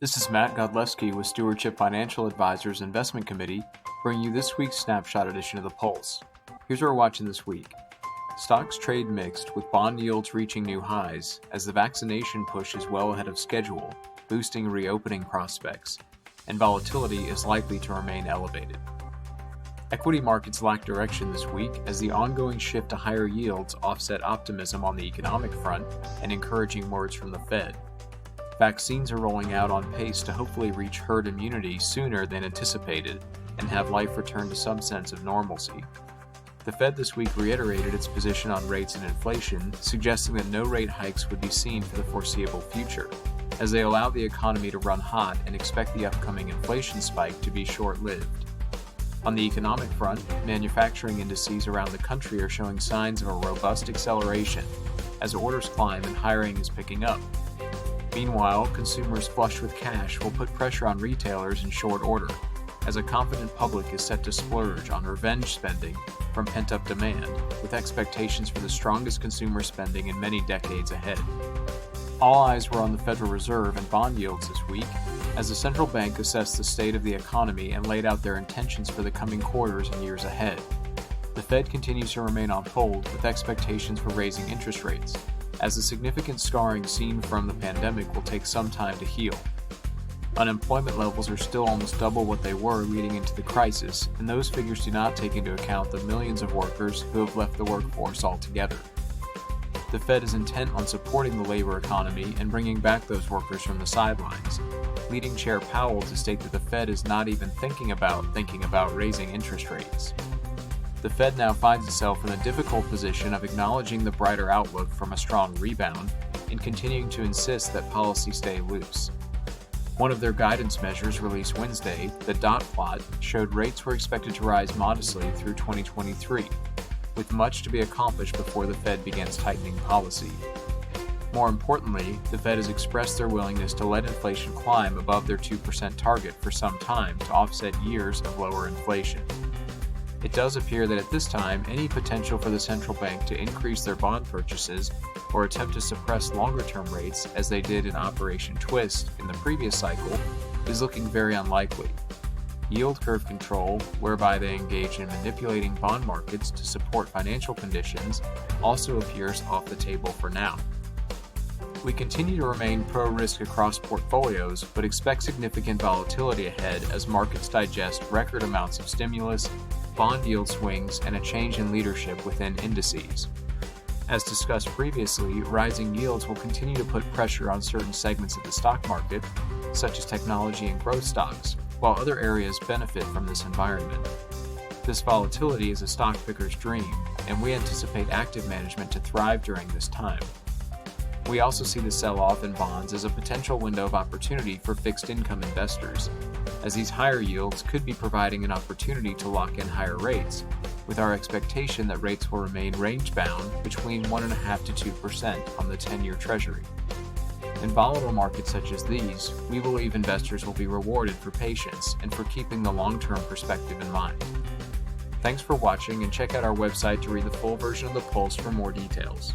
This is Matt Godlewski with Stewardship Financial Advisors Investment Committee, bringing you this week's snapshot edition of The Pulse. Here's what we're watching this week. Stocks trade mixed, with bond yields reaching new highs as the vaccination push is well ahead of schedule, boosting reopening prospects, and volatility is likely to remain elevated. Equity markets lack direction this week as the ongoing shift to higher yields offset optimism on the economic front and encouraging words from the Fed. Vaccines are rolling out on pace to hopefully reach herd immunity sooner than anticipated and have life return to some sense of normalcy. The Fed this week reiterated its position on rates and inflation, suggesting that no rate hikes would be seen for the foreseeable future, as they allow the economy to run hot and expect the upcoming inflation spike to be short-lived. On the economic front, manufacturing indices around the country are showing signs of a robust acceleration as orders climb and hiring is picking up. Meanwhile, consumers flush with cash will put pressure on retailers in short order, as a confident public is set to splurge on revenge spending from pent-up demand, with expectations for the strongest consumer spending in many decades ahead. All eyes were on the Federal Reserve and bond yields this week, as the central bank assessed the state of the economy and laid out their intentions for the coming quarters and years ahead. The Fed continues to remain on hold with expectations for raising interest rates, as the significant scarring seen from the pandemic will take some time to heal. Unemployment levels are still almost double what they were leading into the crisis, and those figures do not take into account the millions of workers who have left the workforce altogether. The Fed is intent on supporting the labor economy and bringing back those workers from the sidelines, leading Chair Powell to state that the Fed is not even thinking about raising interest rates. The Fed now finds itself in a difficult position of acknowledging the brighter outlook from a strong rebound and continuing to insist that policy stay loose. One of their guidance measures released Wednesday, the dot plot, showed rates were expected to rise modestly through 2023, with much to be accomplished before the Fed begins tightening policy. More importantly, the Fed has expressed their willingness to let inflation climb above their 2% target for some time to offset years of lower inflation. It does appear that at this time, any potential for the central bank to increase their bond purchases or attempt to suppress longer-term rates as they did in Operation Twist in the previous cycle is looking very unlikely. Yield curve control, whereby they engage in manipulating bond markets to support financial conditions, also appears off the table for now. We continue to remain pro-risk across portfolios, but expect significant volatility ahead as markets digest record amounts of stimulus, bond yield swings, and a change in leadership within indices. As discussed previously, rising yields will continue to put pressure on certain segments of the stock market, such as technology and growth stocks, while other areas benefit from this environment. This volatility is a stock picker's dream, and we anticipate active management to thrive during this time. We also see the sell-off in bonds as a potential window of opportunity for fixed income investors, as these higher yields could be providing an opportunity to lock in higher rates, with our expectation that rates will remain range-bound between 1.5% to 2% on the 10-year Treasury. In volatile markets such as these, we believe investors will be rewarded for patience and for keeping the long-term perspective in mind. Thanks for watching, and check out our website to read the full version of The Pulse for more details.